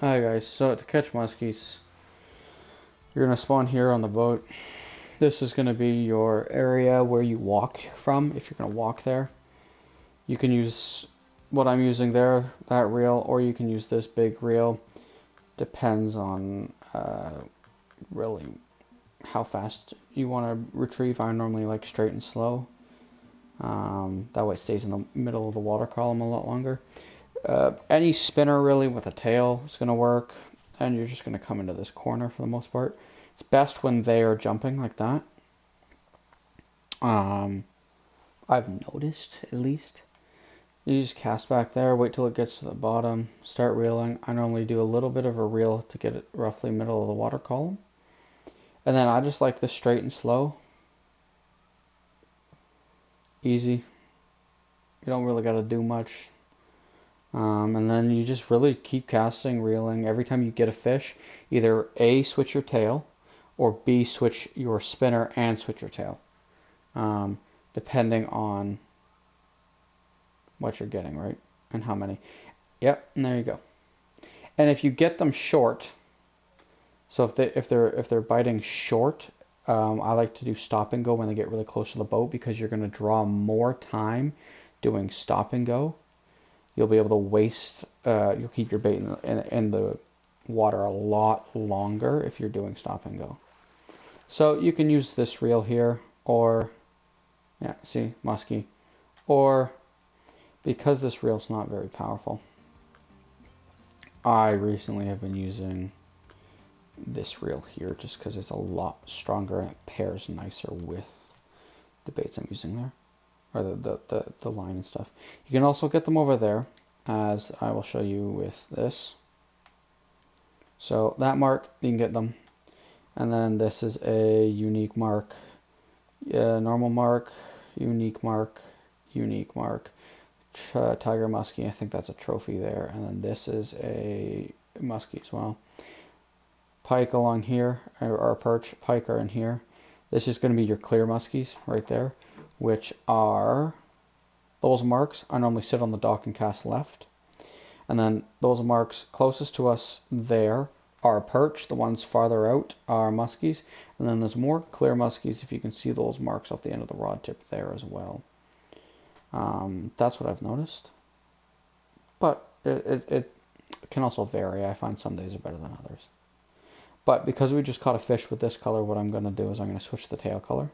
Hi guys, so to catch muskies, you're going to spawn here on the boat. This is going to be your area where you walk from, if you're going to walk there. You can use what I'm using there, that reel, or you can use this big reel. Depends on really how fast you want to retrieve. I normally like straight and slow. That way it stays in the middle of the water column a lot longer. Any spinner really with a tail is going to work, and you're just going to come into this corner for the most part. It's best when they are jumping like that. I've noticed, at least. You just cast back there, wait till it gets to the bottom, start reeling. I normally do a little bit of a reel to get it roughly middle of the water column. And then I just like this straight and slow. Easy. You don't really got to do much. And then you just really keep casting, reeling. Every time you get a fish, either A, switch your tail, or B, switch your spinner and switch your tail. Depending on what you're getting, right? And how many. Yep, and there you go. And if you get them short, so if they're biting short, I like to do stop and go when they get really close to the boat, because you're going to draw more time doing stop and go. You'll be able to waste, you'll keep your bait in the water a lot longer if you're doing stop and go. So you can use this reel here, or, yeah, see, musky, or, because this reel's not very powerful, I recently have been using this reel here just because it's a lot stronger and it pairs nicer with the baits I'm using there, or the line and stuff. You can also get them over there, as I will show you with this. So that mark, you can get them, and then this is a unique mark, normal mark, unique mark, unique mark, tiger muskie. I think that's a trophy there, and then this is a muskie as well. Pike along here, or perch, pike are in here. This is going to be your clear muskies right there, which are those marks. I normally sit on the dock and cast left. And then those marks closest to us there are perch. The ones farther out are muskies. And then there's more clear muskies, if you can see those marks off the end of the rod tip there as well. That's what I've noticed. But it can also vary. I find some days are better than others. But because we just caught a fish with this color, what I'm going to do is I'm going to switch the tail color.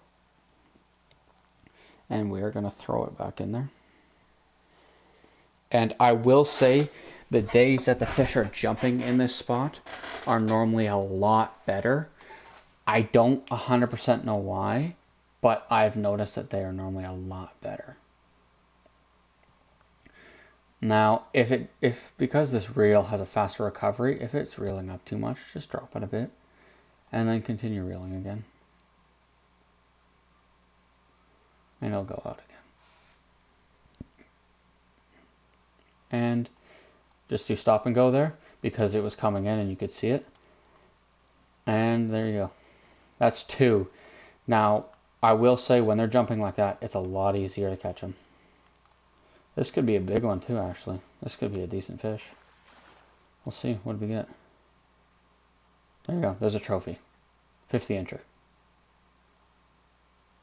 And we are going to throw it back in there. And I will say the days that the fish are jumping in this spot are normally a lot better. I don't 100% know why, but I've noticed that they are normally a lot better. Now, because this reel has a faster recovery, if it's reeling up too much, just drop it a bit and then continue reeling again. And it'll go out again. And just do stop and go there, because it was coming in and you could see it. And there you go. That's two. Now, I will say when they're jumping like that, it's a lot easier to catch them. This could be a big one too, actually. This could be a decent fish. We'll see. What do we get? There you go. There's a trophy. 50-incher.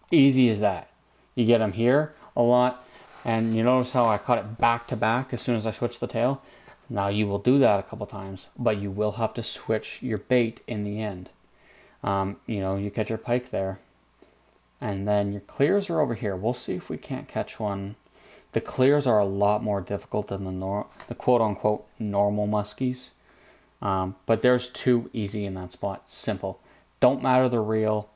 Easy as that. You get them here a lot. And you notice how I caught it back to back as soon as I switched the tail? Now you will do that a couple times, but you will have to switch your bait in the end. You catch your pike there. And then your clears are over here. We'll see if we can't catch one. The clears are a lot more difficult than the quote-unquote normal muskies. But there's two easy in that spot. Simple. Don't matter the reel.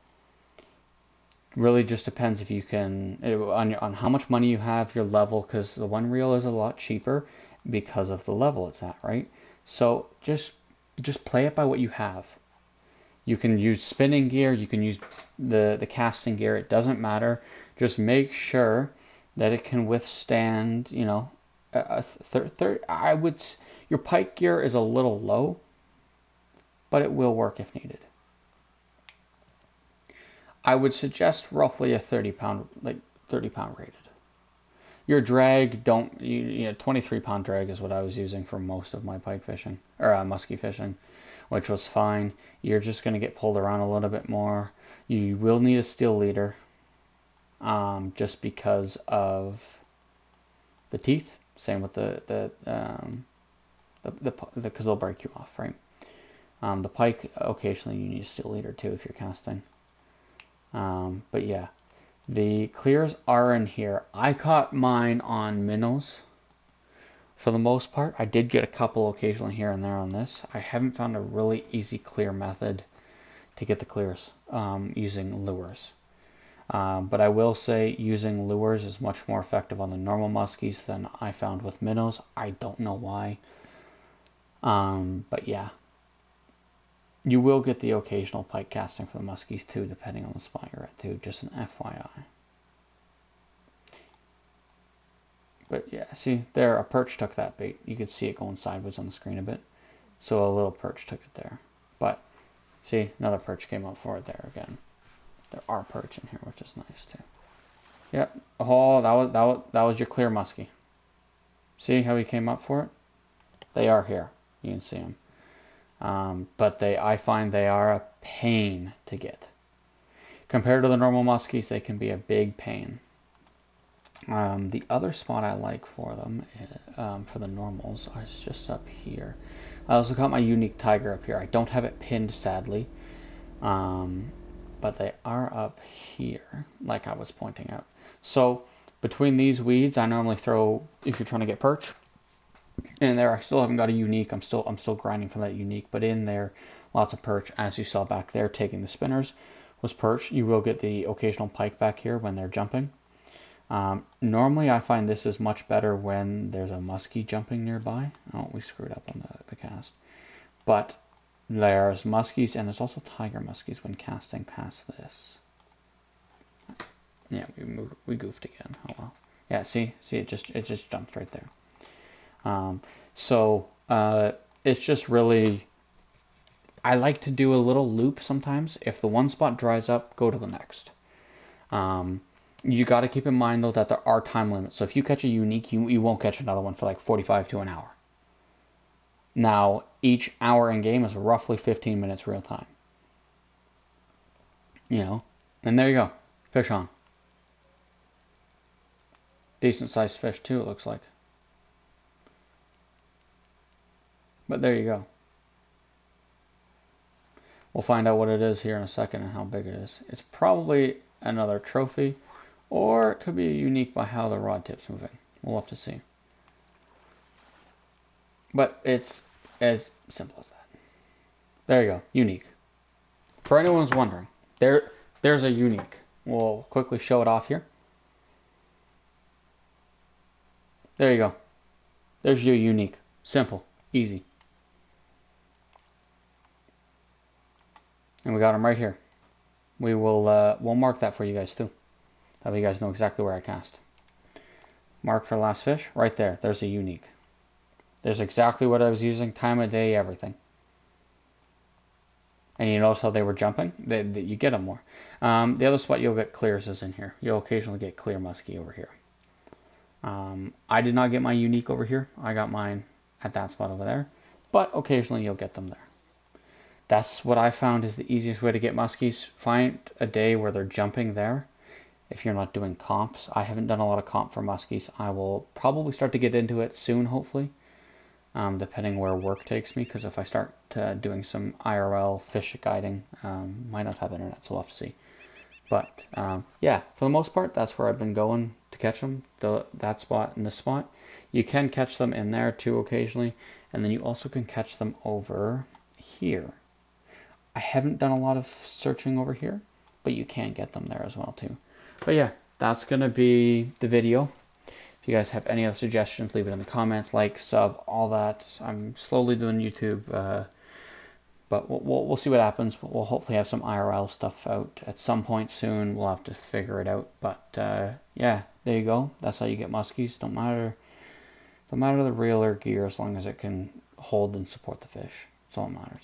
Really just depends if you can, on how much money you have, your level, because the one reel is a lot cheaper because of the level it's at, right? So just play it by what you have. You can use spinning gear, you can use the casting gear, it doesn't matter. Just make sure that it can withstand, your pike gear is a little low, but it will work if needed. I would suggest roughly a 30 pound rated. Your drag, 23-pound drag is what I was using for most of my pike fishing, or musky fishing, which was fine. You're just going to get pulled around a little bit more. You will need a steel leader, just because of the teeth. Same with because they'll break you off, right? The pike, occasionally you need a steel leader too if you're casting. But yeah, the clears are in here. I caught mine on minnows for the most part. I did get a couple occasionally here and there on this. I haven't found a really easy clear method to get the clears using lures. But I will say using lures is much more effective on the normal muskies than I found with minnows. I don't know why. But yeah. You will get the occasional pike casting for the muskies too, depending on the spot you're at too. Just an FYI. But yeah, see, there, a perch took that bait. You could see it going sideways on the screen a bit. So a little perch took it there. But, see, another perch came up for it there again. There are perch in here, which is nice too. Yep. Oh, that was your clear muskie. See how he came up for it? They are here. You can see them. But I find they are a pain to get. Compared to the normal muskies, they can be a big pain. The other spot I like for them, for the normals, is just up here. I also got my unique tiger up here. I don't have it pinned, sadly. But they are up here, like I was pointing out. So, between these weeds, I normally throw, if you're trying to get perch, in there. I still haven't got a unique. I'm still grinding for that unique, but in there, lots of perch. As you saw back there, taking the spinners was perch. You will get the occasional pike back here when they're jumping. Normally, I find this is much better when there's a muskie jumping nearby. Oh, we screwed up on the cast. But there's muskies, and there's also tiger muskies when casting past this. Yeah, we goofed again. Oh well. Yeah, see, it just jumped right there. It's just really, I like to do a little loop sometimes. If the one spot dries up, go to the next. You got to keep in mind though that there are time limits. So if you catch a unique, you won't catch another one for like 45 to an hour. Now, each hour in game is roughly 15 minutes real time. You know, and there you go. Fish on. Decent sized fish too, it looks like. But there you go. We'll find out what it is here in a second and how big it is. It's probably another trophy, or it could be unique by how the rod tip's moving. We'll have to see. But it's as simple as that. There you go, unique. For anyone who's wondering, there's a unique. We'll quickly show it off here. There you go. There's your unique. Simple, easy. And we got them right here. We'll mark that for you guys too. That way you guys know exactly where I cast. Mark for last fish, right there. There's a unique. There's exactly what I was using, time of day, everything. And you notice how they were jumping? You get them more. The other spot you'll get clears is in here. You'll occasionally get clear muskie over here. I did not get my unique over here. I got mine at that spot over there. But occasionally you'll get them there. That's what I found is the easiest way to get muskies. Find a day where they're jumping there. If you're not doing comps. I haven't done a lot of comp for muskies. I will probably start to get into it soon, hopefully. Depending where work takes me. Because if I start doing some IRL fish guiding, might not have internet, so we'll have to see. But yeah, for the most part, that's where I've been going to catch them. That spot and this spot. You can catch them in there too occasionally. And then you also can catch them over here. I haven't done a lot of searching over here, but you can get them there as well too. But yeah, that's going to be the video. If you guys have any other suggestions, leave it in the comments, like, sub, all that. I'm slowly doing YouTube, but we'll see what happens. We'll hopefully have some IRL stuff out at some point soon. We'll have to figure it out. But yeah, there you go. That's how you get muskies. Don't matter the reel or gear as long as it can hold and support the fish. That's all that matters.